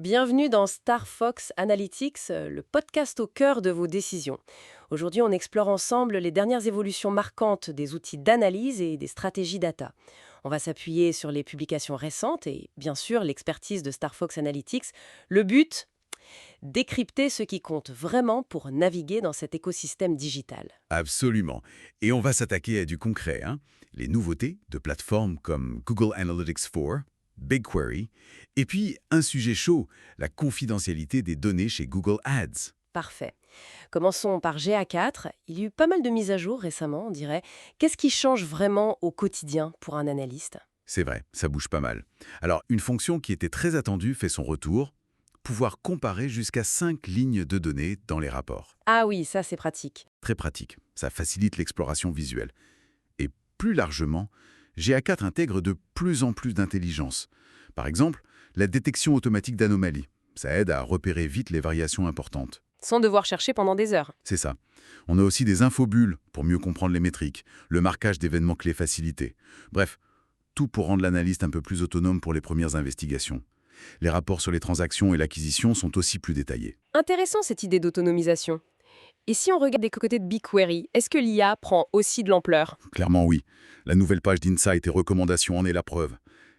Bienvenue dans Star Fox Analytics, le podcast au cœur de vos décisions. Aujourd'hui, on explore ensemble les dernières évolutions marquantes des outils d'analyse et des stratégies data. On va s'appuyer sur les publications récentes et bien sûr l'expertise de Star Fox Analytics. Le but, décrypter ce qui compte vraiment pour naviguer dans cet écosystème digital. Absolument. Et on va s'attaquer à du concret, hein. Les nouveautés de plateformes comme Google Analytics 4, BigQuery, et puis un sujet chaud, la confidentialité des données chez Google Ads. Parfait. Commençons par GA4. Il y a eu pas mal de mises à jour récemment, on dirait. Qu'est-ce qui change vraiment au quotidien pour un analyste? C'est vrai, ça bouge pas mal. Alors, une fonction qui était très attendue fait son retour, pouvoir comparer jusqu'à 5 lignes de données dans les rapports. Ah oui, ça c'est pratique. Très pratique, ça facilite l'exploration visuelle. Et plus largement, GA4 intègre de plus en plus d'intelligence. Par exemple, la détection automatique d'anomalies. Ça aide à repérer vite les variations importantes. Sans devoir chercher pendant des heures. C'est ça. On a aussi des infobulles pour mieux comprendre les métriques, le marquage d'événements clés facilité. Bref, tout pour rendre l'analyste un peu plus autonome pour les premières investigations. Les rapports sur les transactions et l'acquisition sont aussi plus détaillés. Intéressant cette idée d'autonomisation. Et si on regarde des côtés de BigQuery, est-ce que l'IA prend aussi de l'ampleur? Clairement oui. La nouvelle page d'Insight et recommandations en est la preuve.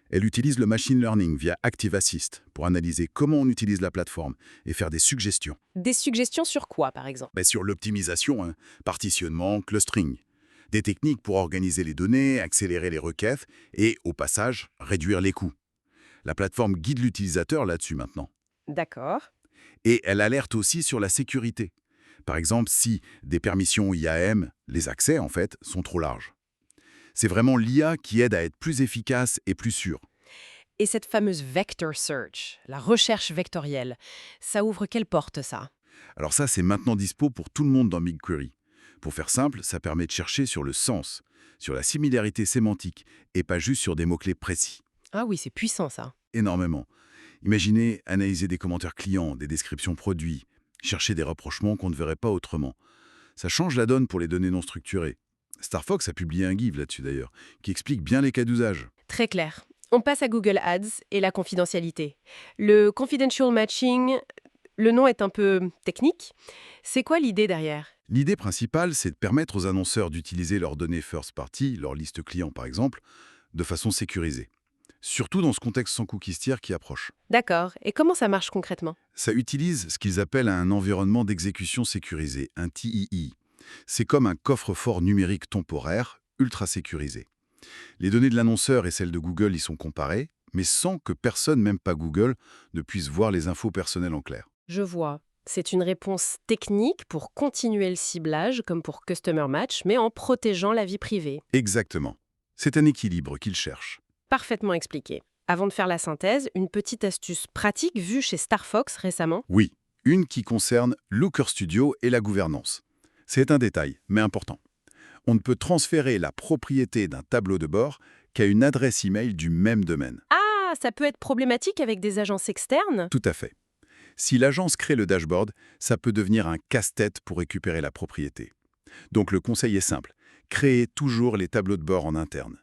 Elle utilise le machine learning via Active Assist pour analyser comment on utilise la plateforme et faire des suggestions. Des suggestions sur quoi, par exemple? Sur l'optimisation, hein, partitionnement, clustering. Des techniques pour organiser les données, accélérer les requêtes et, au passage, réduire les coûts. La plateforme guide l'utilisateur là-dessus maintenant. D'accord. Et elle alerte aussi sur la sécurité. Par exemple, si des permissions IAM, les accès en fait, sont trop larges. C'est vraiment l'IA qui aide à être plus efficace et plus sûr. Et cette fameuse vector search, la recherche vectorielle, ça ouvre quelle porte, ça? Alors ça, c'est maintenant dispo pour tout le monde dans BigQuery. Pour faire simple, ça permet de chercher sur le sens, sur la similarité sémantique, et pas juste sur des mots-clés précis. Ah oui, c'est puissant, ça. Énormément. Imaginez analyser des commentaires clients, des descriptions produits, chercher des rapprochements qu'on ne verrait pas autrement. Ça change la donne pour les données non structurées. StarFox a publié un guide là-dessus d'ailleurs, qui explique bien les cas d'usage. Très clair. On passe à Google Ads et la confidentialité. Le confidential matching, le nom est un peu technique. C'est quoi l'idée derrière? L'idée principale, c'est de permettre aux annonceurs d'utiliser leurs données first party, leur liste client par exemple, de façon sécurisée. Surtout dans ce contexte sans cookies tiers qui approche. D'accord. Et comment ça marche concrètement? Ça utilise ce qu'ils appellent un environnement d'exécution sécurisé, un TEE. C'est comme un coffre-fort numérique temporaire, ultra sécurisé. Les données de l'annonceur et celles de Google y sont comparées, mais sans que personne, même pas Google, ne puisse voir les infos personnelles en clair. Je vois. C'est une réponse technique pour continuer le ciblage, comme pour Customer Match, mais en protégeant la vie privée. Exactement. C'est un équilibre qu'ils cherchent. Parfaitement expliqué. Avant de faire la synthèse, une petite astuce pratique vue chez StarFox récemment. Oui, une qui concerne Looker Studio et la gouvernance. C'est un détail, mais important. On ne peut transférer la propriété d'un tableau de bord qu'à une adresse email du même domaine. Ah, ça peut être problématique avec des agences externes? Tout à fait. Si l'agence crée le dashboard, ça peut devenir un casse-tête pour récupérer la propriété. Donc le conseil est simple, créez toujours les tableaux de bord en interne.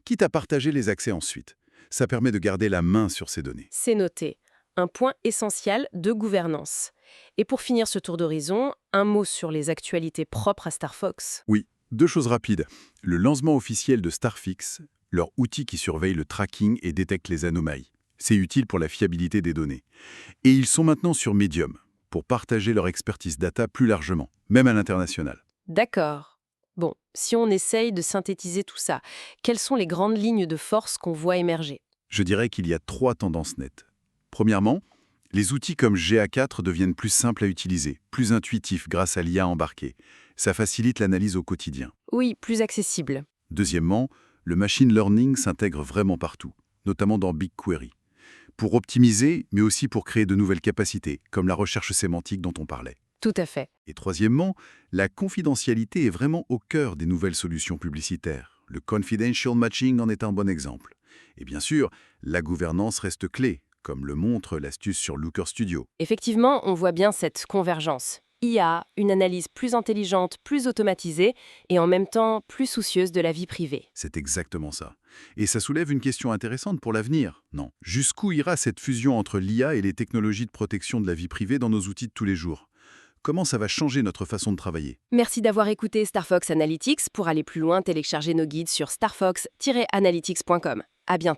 Quitte à partager les accès ensuite. Ça permet de garder la main sur ces données. C'est noté. Un point essentiel de gouvernance. Et pour finir ce tour d'horizon, un mot sur les actualités propres à StarFox. Oui, deux choses rapides. Le lancement officiel de Starfix, leur outil qui surveille le tracking et détecte les anomalies. C'est utile pour la fiabilité des données. Et ils sont maintenant sur Medium, pour partager leur expertise data plus largement, même à l'international. D'accord. Bon, si on essaye de synthétiser tout ça, quelles sont les grandes lignes de force qu'on voit émerger? Je dirais qu'il y a 3 tendances nettes. Premièrement, les outils comme GA4 deviennent plus simples à utiliser, plus intuitifs grâce à l'IA embarquée. Ça facilite l'analyse au quotidien. Oui, plus accessible. Deuxièmement, le machine learning s'intègre vraiment partout, notamment dans BigQuery, pour optimiser, mais aussi pour créer de nouvelles capacités, comme la recherche sémantique dont on parlait. Tout à fait. Et troisièmement, la confidentialité est vraiment au cœur des nouvelles solutions publicitaires. Le confidential matching en est un bon exemple. Et bien sûr, la gouvernance reste clé, comme le montre l'astuce sur Looker Studio. Effectivement, on voit bien cette convergence. IA, une analyse plus intelligente, plus automatisée et en même temps plus soucieuse de la vie privée. C'est exactement ça. Et ça soulève une question intéressante pour l'avenir, non? Jusqu'où ira cette fusion entre l'IA et les technologies de protection de la vie privée dans nos outils de tous les jours? Comment ça va changer notre façon de travailler? Merci d'avoir écouté Star Fox Analytics. Pour aller plus loin, téléchargez nos guides sur starfox-analytics.com. À bientôt.